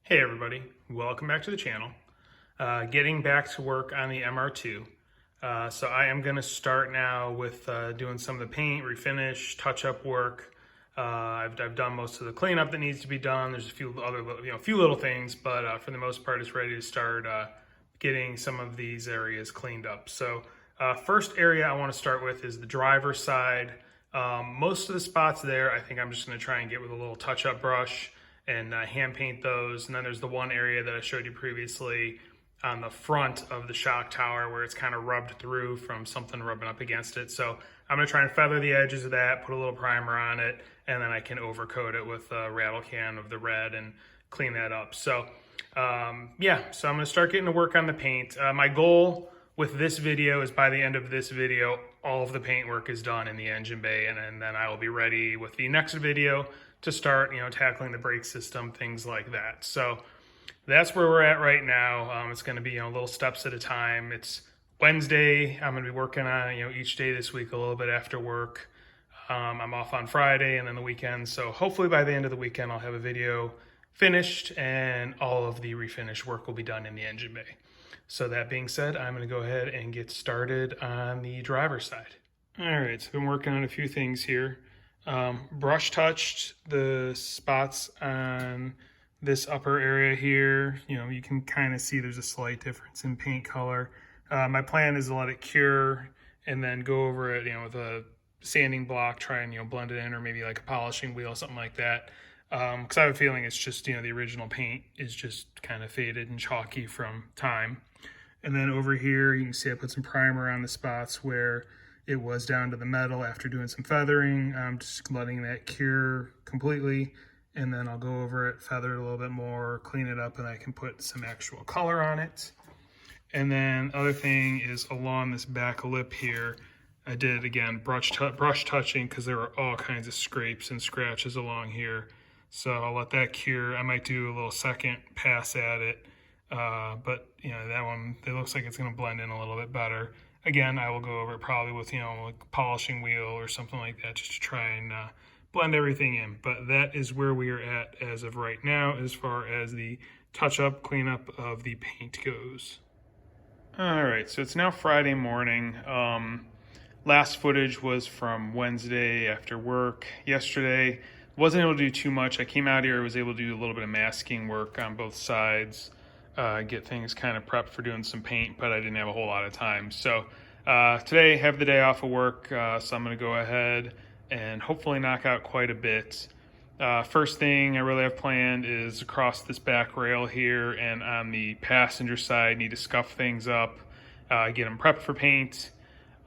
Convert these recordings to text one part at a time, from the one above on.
Hey everybody, welcome back to the channel. Getting back to work on the MR2. So I am going to start now with doing some of the paint, refinish, touch-up work. I've done most of the cleanup that needs to be done. There's a few other, few little things, but for the most part, it's ready to start getting some of these areas cleaned up. So first area I want to start with is the driver's side. Most of the spots there, I think I'm just going to try and get with a little touch-up brush and hand paint those. And then there's the one area that I showed you previously on the front of the shock tower where it's kind of rubbed through from something rubbing up against it. So I'm going to try and feather the edges of that, put a little primer on it, and then I can overcoat it with a rattle can of the red and clean that up. So yeah, so I'm going to start getting to work on the paint. My goal with this video is by the end of this video, all of the paint work is done in the engine bay, and then I will be ready with the next video to start, tackling the brake system, things like that. So that's where we're at right now. It's going to be, little steps at a time. It's Wednesday. I'm going to be working on, each day this week a little bit after work. I'm off on Friday and then the weekend. So hopefully by the end of the weekend, I'll have a video finished and all of the refinish work will be done in the engine bay. So that being said, I'm going to go ahead and get started on the driver's side. All right, so I've been working on a few things here. Brush touched the spots on this upper area here. You can kind of see there's a slight difference in paint color. My plan is to let it cure and then go over it, with a sanding block, try and, blend it in, or maybe like a polishing wheel, something like that. Because I have a feeling it's just, the original paint is just kind of faded and chalky from time. And then over here, you can see I put some primer on the spots where it was down to the metal after doing some feathering. I'm just letting that cure completely. And then I'll go over it, feather it a little bit more, clean it up, and I can put some actual color on it. And then other thing is along this back lip here, I did, again, brush touching because there were all kinds of scrapes and scratches along here. So I'll let that cure. I might do a little second pass at it. But, that one, it looks like it's going to blend in a little bit better. Again, I will go over it probably with, like a polishing wheel or something like that just to try and blend everything in. But that is where we are at as of right now as far as the touch-up, cleanup of the paint goes. All right, so it's now Friday morning. Last footage was from Wednesday after work. Yesterday, wasn't able to do too much. I came out here, I was able to do a little bit of masking work on both sides. Get things kind of prepped for doing some paint, but I didn't have a whole lot of time. So today I have the day off of work, so I'm going to go ahead and hopefully knock out quite a bit. First thing I really have planned is across this back rail here and on the passenger side, need to scuff things up, get them prepped for paint,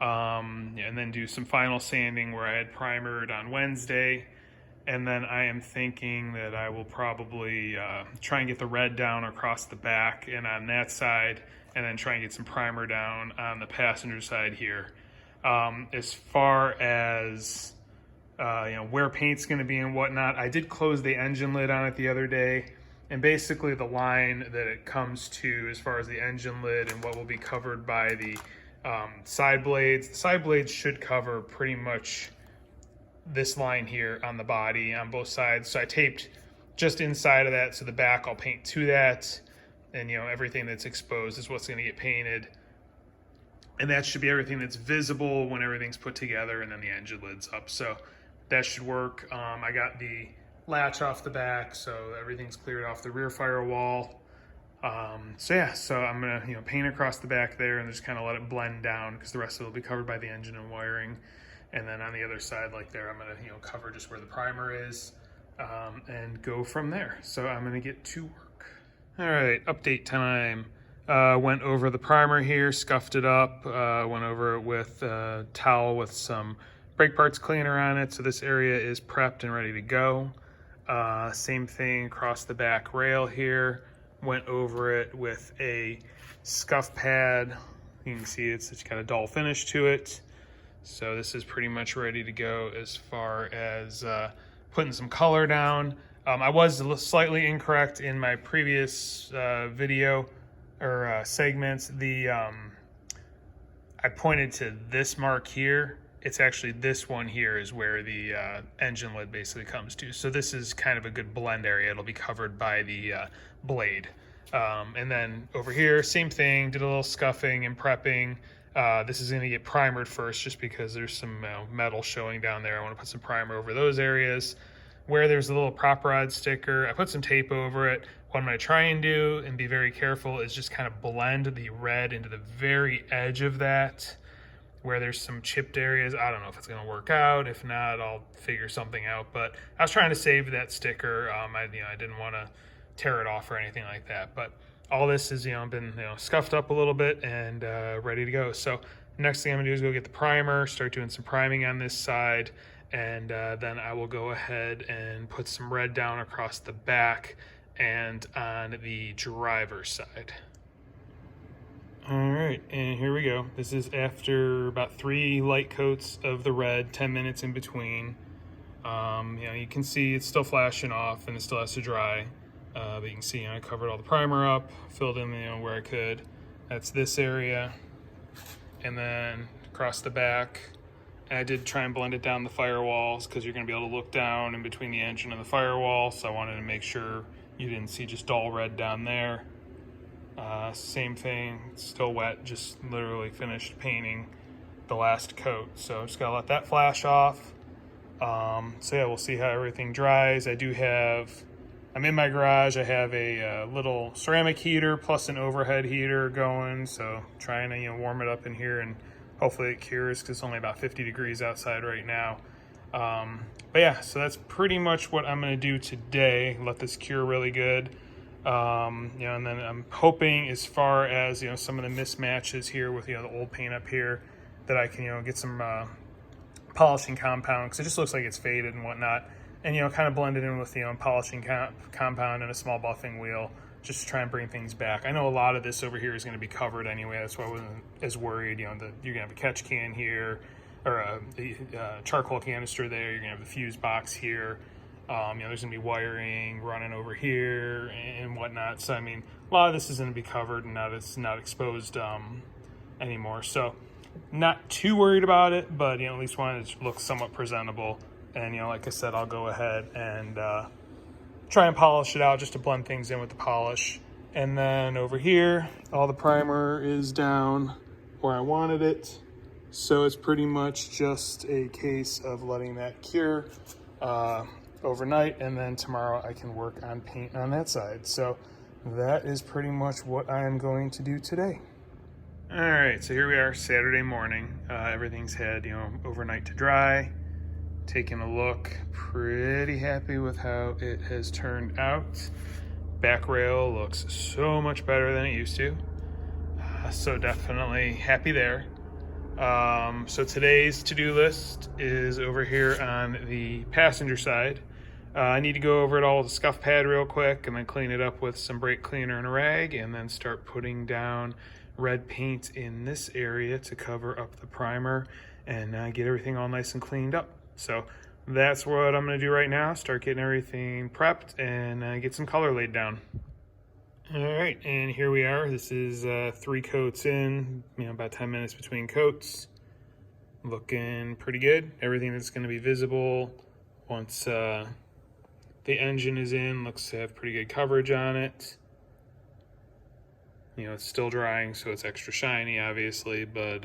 and then do some final sanding where I had primered on Wednesday. And then I am thinking that I will probably try and get the red down across the back and on that side, and then try and get some primer down on the passenger side here. As far as where paint's going to be and whatnot, I did close the engine lid on it the other day, and basically the line that it comes to as far as the engine lid and what will be covered by the side blades. The side blades should cover pretty much this line here on the body on both sides. So I taped just inside of that, so the back I'll paint to that, and everything that's exposed is what's going to get painted, and that should be everything that's visible when everything's put together, and then the engine lid's up. So that should work. I got the latch off the back, so everything's cleared off the rear firewall. So yeah, so I'm gonna paint across the back there and just kind of let it blend down because the rest of it will be covered by the engine and wiring. And then on the other side, like there, I'm gonna cover just where the primer is, and go from there. So I'm gonna get to work. All right, update time. Went over the primer here, scuffed it up, went over it with a towel with some brake parts cleaner on it. So this area is prepped and ready to go. Same thing across the back rail here. Went over it with a scuff pad. You can see it's got a dull finish to it. So this is pretty much ready to go as far as putting some color down. I was slightly incorrect in my previous video or segments. I pointed to this mark here it's actually this one here is where the engine lid basically comes to. So this is kind of a good blend area. It'll be covered by the blade. And then over here, same thing, did a little scuffing and prepping. This is gonna get primered first just because there's some metal showing down there. I wanna put some primer over those areas. Where there's a little prop rod sticker, I put some tape over it. What I'm gonna try and do and be very careful is just kind of blend the red into the very edge of that, where there's some chipped areas. I don't know if it's gonna work out. If not, I'll figure something out. But I was trying to save that sticker. I didn't wanna tear it off or anything like that. But all this is, been scuffed up a little bit and ready to go. So next thing I'm gonna do is go get the primer, start doing some priming on this side, and then I will go ahead and put some red down across the back and on the driver's side. All right, and here we go. This is after about 3 light coats of the red, 10 minutes in between. You can see it's still flashing off and it still has to dry. But you can see I covered all the primer up, filled in where I could. That's this area. And then across the back, I did try and blend it down the firewalls because you're going to be able to look down in between the engine and the firewall. So I wanted to make sure you didn't see just dull red down there. Same thing, it's still wet, just literally finished painting the last coat. So just gotta let that flash off. So yeah, we'll see how everything dries. I'm in my garage, I have a little ceramic heater plus an overhead heater going. So trying to warm it up in here and hopefully it cures because it's only about 50 degrees outside right now. But yeah, so that's pretty much what I'm gonna do today. Let this cure really good. And then I'm hoping as far as, some of the mismatches here with, the old paint up here that I can, get some, polishing compound because it just looks like it's faded and whatnot. And, kind of blend it in with, polishing compound and a small buffing wheel just to try and bring things back. I know a lot of this over here is going to be covered anyway. That's why I wasn't as worried, you're going to have a catch can here or the charcoal canister there. You're going to have the fuse box here. There's gonna be wiring running over here and whatnot. So, a lot of this is gonna be covered and now it's not exposed anymore. So not too worried about it, but, at least want it to look somewhat presentable. And, like I said, I'll go ahead and try and polish it out just to blend things in with the polish. And then over here, all the primer is down where I wanted it. So it's pretty much just a case of letting that cure overnight, and then tomorrow I can work on paint on that side. So that is pretty much what I am going to do today. All right, so here we are, Saturday morning. Everything's had, overnight to dry. Taking a look, pretty happy with how it has turned out. Back rail looks so much better than it used to. So definitely happy there. So today's to-do list is over here on the passenger side. I need to go over it all with a scuff pad real quick and then clean it up with some brake cleaner and a rag, and then start putting down red paint in this area to cover up the primer and get everything all nice and cleaned up. So that's what I'm gonna do right now, start getting everything prepped and get some color laid down. All right, and here we are. This is 3 coats in, about 10 minutes between coats. Looking pretty good. Everything that's gonna be visible once the engine is in looks to have pretty good coverage on it. It's still drying, so it's extra shiny, obviously, but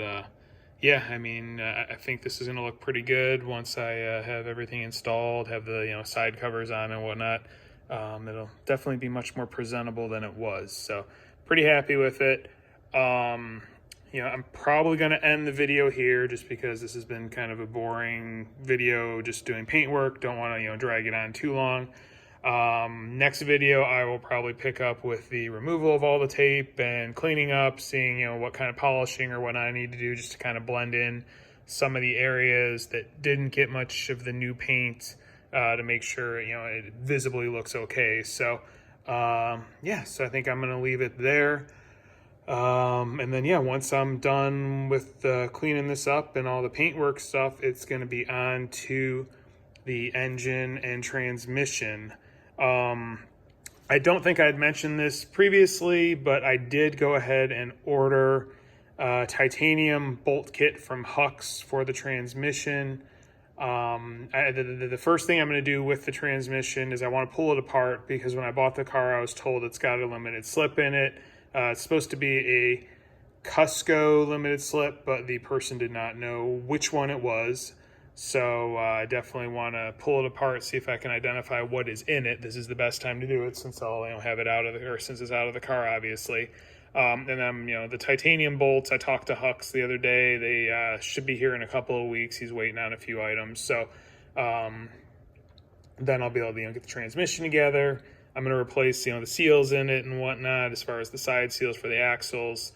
yeah, I think this is gonna look pretty good once I have everything installed, have the side covers on and whatnot. It'll definitely be much more presentable than it was, so pretty happy with it. I'm probably going to end the video here just because this has been kind of a boring video just doing paint work. Don't want to drag it on too long. Next video I will probably pick up with the removal of all the tape and cleaning up, seeing what kind of polishing or what I need to do just to kind of blend in some of the areas that didn't get much of the new paint to make sure it visibly looks okay. So yeah, so I think I'm going to leave it there. And then, yeah, once I'm done with cleaning this up and all the paintwork stuff, it's going to be on to the engine and transmission. I don't think I'd mentioned this previously, but I did go ahead and order titanium bolt kit from Hux for the transmission. The first thing I'm going to do with the transmission is I want to pull it apart, because when I bought the car, I was told it's got a limited slip in it. It's supposed to be a Cusco limited slip, but the person did not know which one it was. So I definitely want to pull it apart, see if I can identify what is in it. This is the best time to do it, since I'll have it out of the, or since it's out of the car, obviously. And then, the titanium bolts, I talked to Hux the other day. They should be here in a couple of weeks. He's waiting on a few items. So then I'll be able to get the transmission together. I'm going to replace the seals in it and whatnot, as far as the side seals for the axles.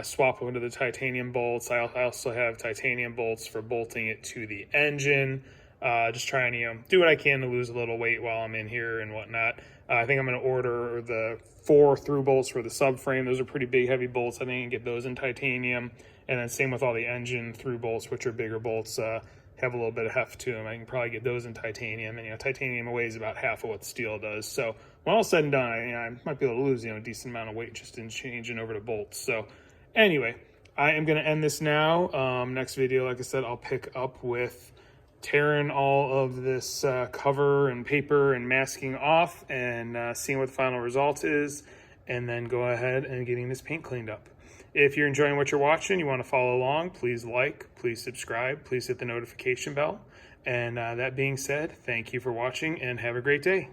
Swap them to the titanium bolts. I also have titanium bolts for bolting it to the engine. Just trying to do what I can to lose a little weight while I'm in here and whatnot. I think I'm going to order the 4 through bolts for the subframe. Those are pretty big, heavy bolts. I think I can get those in titanium. And then same with all the engine through bolts, which are bigger bolts, have a little bit of heft to them. I can probably get those in titanium. And titanium weighs about half of what steel does. So when all said and done, I might be able to lose a decent amount of weight just in changing over to bolts. So anyway, I am going to end this now. Next video, like I said, I'll pick up with tearing all of this cover and paper and masking off, and seeing what the final result is, and then go ahead and getting this paint cleaned up. If you're enjoying what you're watching, you want to follow along, please like, please subscribe, please hit the notification bell. And that being said, thank you for watching and have a great day.